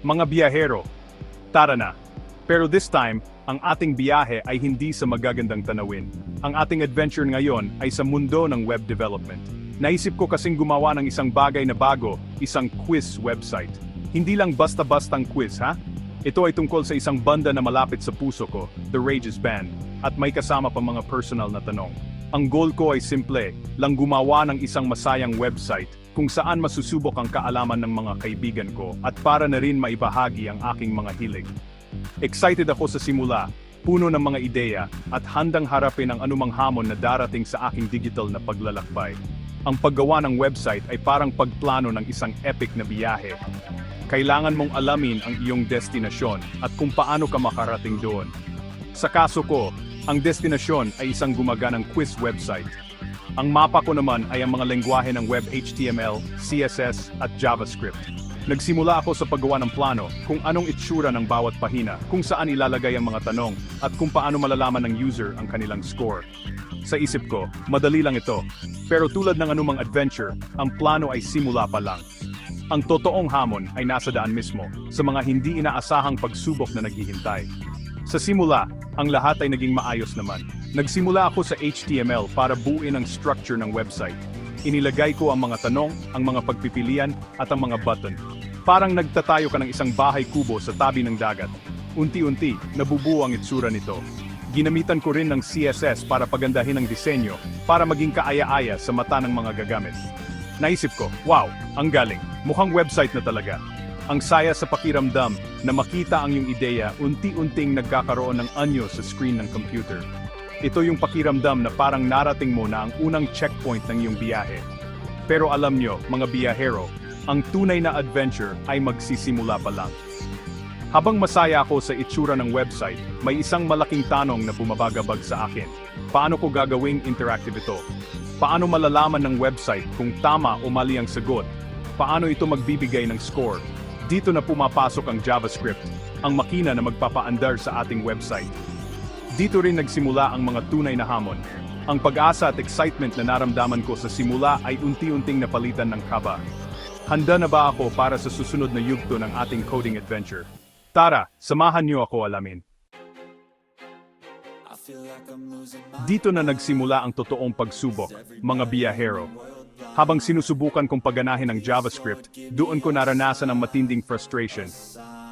Mga biyahero, tara na. Pero this time, ang ating biyahe ay hindi sa magagandang tanawin. Ang ating adventure ngayon ay sa mundo ng web development. Naisip ko kasing gumawa ng isang bagay na bago, isang quiz website. Hindi lang basta-bastang quiz, ha? Ito ay tungkol sa isang banda na malapit sa puso ko, The Rages Band, at may kasama pa mga personal na tanong. Ang goal ko ay simple, lang gumawa ng isang masayang website kung saan masusubok ang kaalaman ng mga kaibigan ko at para na rin maibahagi ang aking mga hilig. Excited ako sa simula, puno ng mga ideya at handang harapin ang anumang hamon na darating sa aking digital na paglalakbay. Ang paggawa ng website ay parang pagplano ng isang epic na biyahe. Kailangan mong alamin ang iyong destinasyon at kung paano ka makarating doon. Sa kaso ko, ang destinasyon ay isang gumaganang quiz website. Ang mapa ko naman ay ang mga lengguwahe ng web HTML, CSS at JavaScript. Nagsimula ako sa paggawa ng plano kung anong itsura ng bawat pahina, kung saan ilalagay ang mga tanong, at kung paano malalaman ng user ang kanilang score. Sa isip ko, madali lang ito. Pero tulad ng anumang adventure, ang plano ay simula pa lang. Ang totoong hamon ay nasa daan mismo, sa mga hindi inaasahang pagsubok na naghihintay. Sa simula, ang lahat ay naging maayos naman. Nagsimula ako sa HTML para buuin ang structure ng website. Inilagay ko ang mga tanong, ang mga pagpipilian, at ang mga button. Parang nagtatayo ka ng isang bahay kubo sa tabi ng dagat. Unti-unti, nabubuo ang itsura nito. Ginamitan ko rin ng CSS para pagandahin ang disenyo, para maging kaaya-aya sa mata ng mga gagamit. Naisip ko, wow, ang galing, mukhang website na talaga. Ang saya sa pakiramdam na makita ang iyong ideya unti-unting nagkakaroon ng anyo sa screen ng computer. Ito yung pakiramdam na parang narating mo na ang unang checkpoint ng iyong biyahe. Pero alam nyo, mga biyahero, ang tunay na adventure ay magsisimula pa lang. Habang masaya ako sa itsura ng website, may isang malaking tanong na bumabagabag sa akin. Paano ko gagawing interactive ito? Paano malalaman ng website kung tama o mali ang sagot? Paano ito magbibigay ng score? Dito na pumapasok ang JavaScript, ang makina na magpapaandar sa ating website. Dito rin nagsimula ang mga tunay na hamon. Ang pag-asa at excitement na naramdaman ko sa simula ay unti-unting napalitan ng kaba. Handa na ba ako para sa susunod na yugto ng ating coding adventure? Tara, samahan niyo ako alamin. Dito na nagsimula ang totoong pagsubok, mga biyahero. Habang sinusubukan kong pagganahin ang JavaScript, doon ko naranasan ang matinding frustration.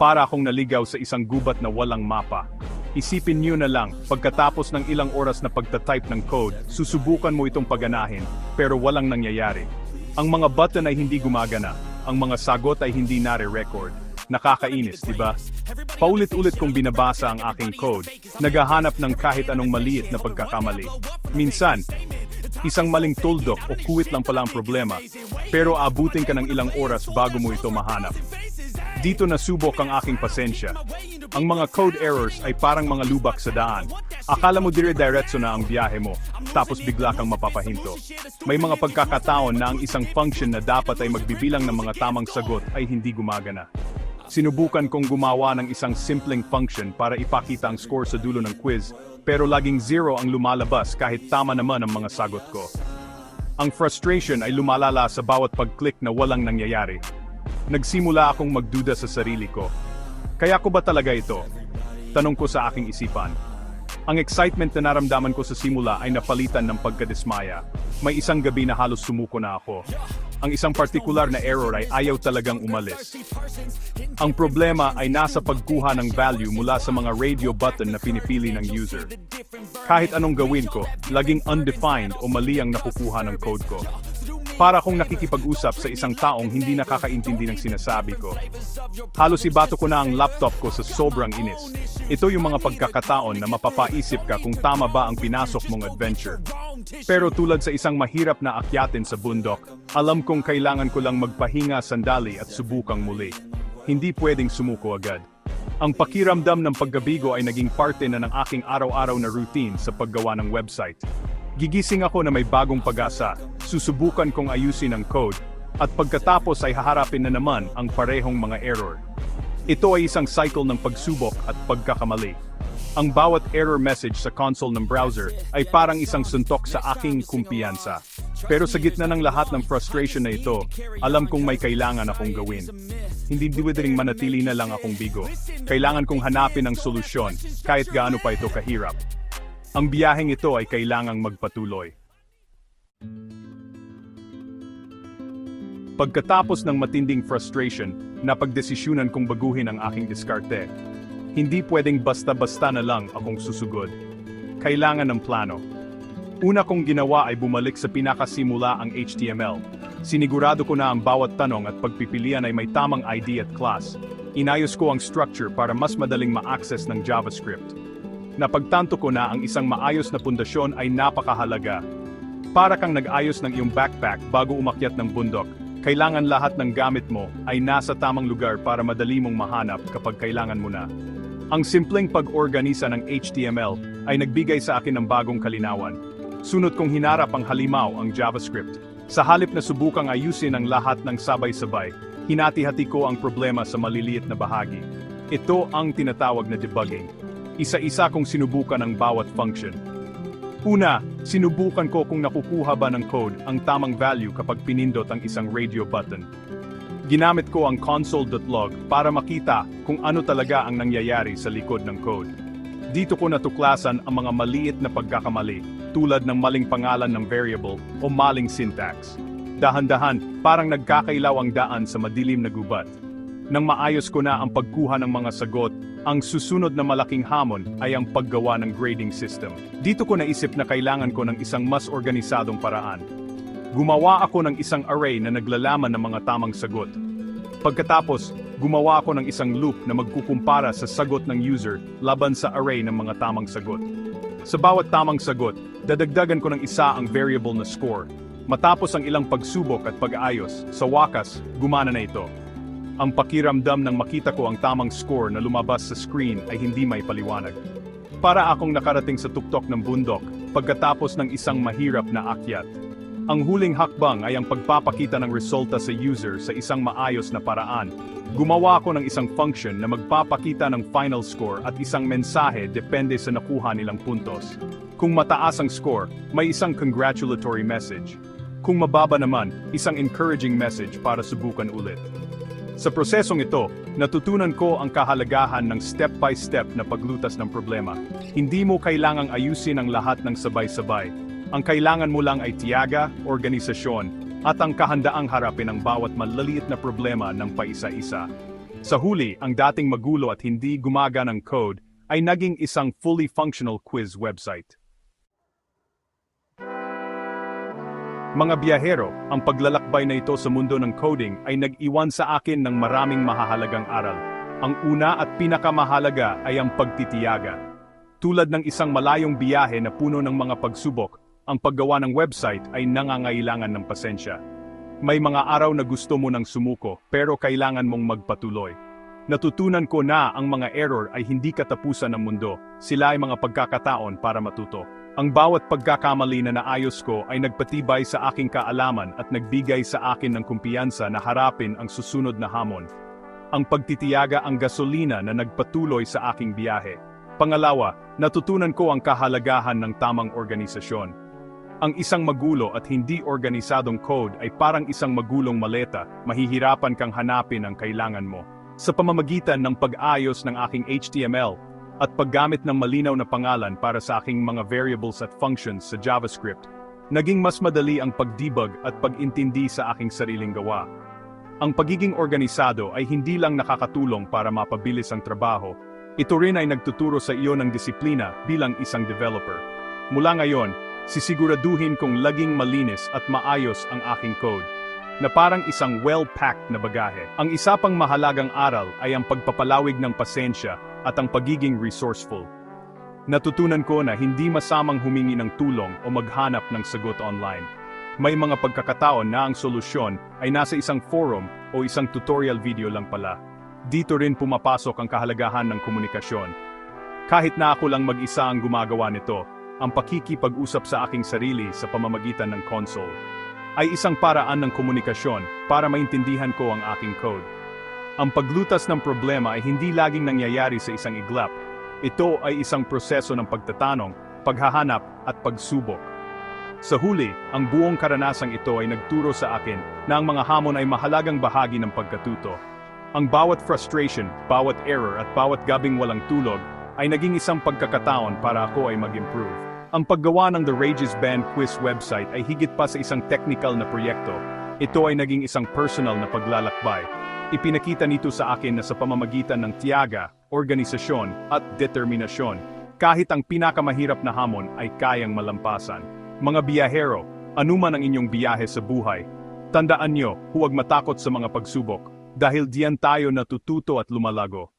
Para akong naligaw sa isang gubat na walang mapa. Isipin niyo na lang, pagkatapos ng ilang oras na pagtatype ng code, susubukan mo itong pagganahin, pero walang nangyayari. Ang mga button ay hindi gumagana, ang mga sagot ay hindi nare-record. Nakakainis, di ba? Paulit-ulit kong binabasa ang aking code, naghahanap ng kahit anong maliit na pagkakamali. Minsan, isang maling tuldok o kuwit lang pala ang problema, pero abutin ka ng ilang oras bago mo ito mahanap. Dito nasubok ang aking pasensya. Ang mga code errors ay parang mga lubak sa daan. Akala mo dire-diretso na ang biyahe mo, tapos bigla kang mapapahinto. May mga pagkakataon na ang isang function na dapat ay magbibilang ng mga tamang sagot ay hindi gumagana. Sinubukan kong gumawa ng isang simpleng function para ipakita ang score sa dulo ng quiz, pero laging 0 ang lumalabas kahit tama naman ang mga sagot ko. Ang frustration ay lumalala sa bawat pag-click na walang nangyayari. Nagsimula akong magduda sa sarili ko. Kaya ko ba talaga ito? Tanong ko sa aking isipan. Ang excitement na naramdaman ko sa simula ay napalitan ng pagkadismaya. May isang gabi na halos sumuko na ako. Ang isang partikular na error ay ayaw talagang umalis. Ang problema ay nasa pagkuha ng value mula sa mga radio button na pinipili ng user. Kahit anong gawin ko, laging undefined o mali ang nakukuha ng code ko. Para akong nakikipag-usap sa isang taong hindi nakakaintindi ng sinasabi ko. Halos ibato ko na ang laptop ko sa sobrang inis. Ito yung mga pagkakataon na mapapaisip ka kung tama ba ang pinasok mong adventure. Pero tulad sa isang mahirap na akyatin sa bundok, alam kong kailangan ko lang magpahinga sandali at subukang muli. Hindi pwedeng sumuko agad. Ang pakiramdam ng paggabigo ay naging parte na ng aking araw-araw na routine sa paggawa ng website. Gigising ako na may bagong pag-asa, susubukan kong ayusin ang code, at pagkatapos ay haharapin na naman ang parehong mga error. Ito ay isang cycle ng pagsubok at pagkakamali. Ang bawat error message sa console ng browser ay parang isang suntok sa aking kumpiyansa. Pero sa gitna ng lahat ng frustration na ito, alam kong may kailangan akong gawin. Hindi pwedeng manatili na lang akong bigo. Kailangan kong hanapin ang solusyon, kahit gaano pa ito kahirap. Ang biyaheng ito ay kailangang magpatuloy. Pagkatapos ng matinding frustration, napagdesisyunan kong baguhin ang aking diskarte. Hindi pwedeng basta-basta na lang akong susugod. Kailangan ng plano. Una kong ginawa ay bumalik sa pinakasimula ang HTML. Sinigurado ko na ang bawat tanong at pagpipilian ay may tamang ID at class. Inayos ko ang structure para mas madaling ma-access ng JavaScript. Napagtanto ko na ang isang maayos na pundasyon ay napakahalaga. Para kang nag-ayos ng iyong backpack bago umakyat ng bundok, kailangan lahat ng gamit mo ay nasa tamang lugar para madali mong mahanap kapag kailangan mo na. Ang simpleng pag-organisa ng HTML ay nagbigay sa akin ng bagong kalinawan. Sunod kong hinarap ang halimaw ang JavaScript. Sa halip na subukang ayusin ang lahat ng sabay-sabay, hinati-hati ko ang problema sa maliliit na bahagi. Ito ang tinatawag na debugging. Isa-isa kong sinubukan ang bawat function. Una, sinubukan ko kung nakukuha ba ng code ang tamang value kapag pinindot ang isang radio button. Ginamit ko ang console.log para makita kung ano talaga ang nangyayari sa likod ng code. Dito ko natuklasan ang mga maliit na pagkakamali, tulad ng maling pangalan ng variable o maling syntax. Dahan-dahan, parang nagkakailaw ang daan sa madilim na gubat. Nang maayos ko na ang pagkuha ng mga sagot, ang susunod na malaking hamon ay ang paggawa ng grading system. Dito ko naisip na kailangan ko ng isang mas organisadong paraan. Gumawa ako ng isang array na naglalaman ng mga tamang sagot. Pagkatapos, gumawa ako ng isang loop na magkukumpara sa sagot ng user laban sa array ng mga tamang sagot. Sa bawat tamang sagot, dadagdagan ko ng isa ang variable na score. Matapos ang ilang pagsubok at pag-ayos, sa wakas, gumana na ito. Ang pakiramdam ng makita ko ang tamang score na lumabas sa screen ay hindi may paliwanag. Para akong nakarating sa tuktok ng bundok pagkatapos ng isang mahirap na akyat. Ang huling hakbang ay ang pagpapakita ng resulta sa user sa isang maayos na paraan. Gumawa ako ng isang function na magpapakita ng final score at isang mensahe depende sa nakuha nilang puntos. Kung mataas ang score, may isang congratulatory message. Kung mababa naman, isang encouraging message para subukan ulit. Sa prosesong ito, natutunan ko ang kahalagahan ng step-by-step na paglutas ng problema. Hindi mo kailangang ayusin ang lahat ng sabay-sabay. Ang kailangan mo lang ay tiyaga, organisasyon, at ang kahandaang harapin ang bawat maliliit na problema ng paisa-isa. Sa huli, ang dating magulo at hindi gumaganang code ay naging isang fully functional quiz website. Mga biyahero, ang paglalakbay na ito sa mundo ng coding ay nag-iwan sa akin ng maraming mahahalagang aral. Ang una at pinakamahalaga ay ang pagtitiyaga. Tulad ng isang malayong biyahe na puno ng mga pagsubok, ang paggawa ng website ay nangangailangan ng pasensya. May mga araw na gusto mo nang sumuko, pero kailangan mong magpatuloy. Natutunan ko na ang mga error ay hindi katapusan ng mundo, sila ay mga pagkakataon para matuto. Ang bawat pagkakamali na naayos ko ay nagpatibay sa aking kaalaman at nagbigay sa akin ng kumpiyansa na harapin ang susunod na hamon. Ang pagtitiyaga ang gasolina na nagpatuloy sa aking biyahe. Pangalawa, natutunan ko ang kahalagahan ng tamang organisasyon. Ang isang magulo at hindi organisadong code ay parang isang magulong maleta, mahihirapan kang hanapin ang kailangan mo. Sa pamamagitan ng pag-ayos ng aking HTML at paggamit ng malinaw na pangalan para sa aking mga variables at functions sa JavaScript, naging mas madali ang pag-debug at pag-intindi sa aking sariling gawa. Ang pagiging organisado ay hindi lang nakakatulong para mapabilis ang trabaho, ito rin ay nagtuturo sa iyo ng disiplina bilang isang developer. Mula ngayon, sisiguraduhin kong laging malinis at maayos ang aking code, na parang isang well-packed na bagahe. Ang isa pang mahalagang aral ay ang pagpapalawig ng pasensya at ang pagiging resourceful. Natutunan ko na hindi masamang humingi ng tulong o maghanap ng sagot online. May mga pagkakataon na ang solusyon ay nasa isang forum o isang tutorial video lang pala. Dito rin pumapasok ang kahalagahan ng komunikasyon. Kahit na ako lang mag-isa ang gumagawa nito, ang pakikipag-usap sa aking sarili sa pamamagitan ng console ay isang paraan ng komunikasyon para maintindihan ko ang aking code. Ang paglutas ng problema ay hindi laging nangyayari sa isang iglap. Ito ay isang proseso ng pagtatanong, paghahanap at pagsubok. Sa huli, ang buong karanasang ito ay nagturo sa akin na ang mga hamon ay mahalagang bahagi ng pagkatuto. Ang bawat frustration, bawat error at bawat gabing walang tulog ay naging isang pagkakataon para ako ay mag-improve. Ang paggawa ng The Rages Band Quiz website ay higit pa sa isang technical na proyekto. Ito ay naging isang personal na paglalakbay. Ipinakita nito sa akin na sa pamamagitan ng tiyaga, organisasyon at determinasyon, kahit ang pinakamahirap na hamon ay kayang malampasan. Mga biyahero, anuman ang inyong biyahe sa buhay, tandaan nyo, huwag matakot sa mga pagsubok, dahil diyan tayo natututo at lumalago.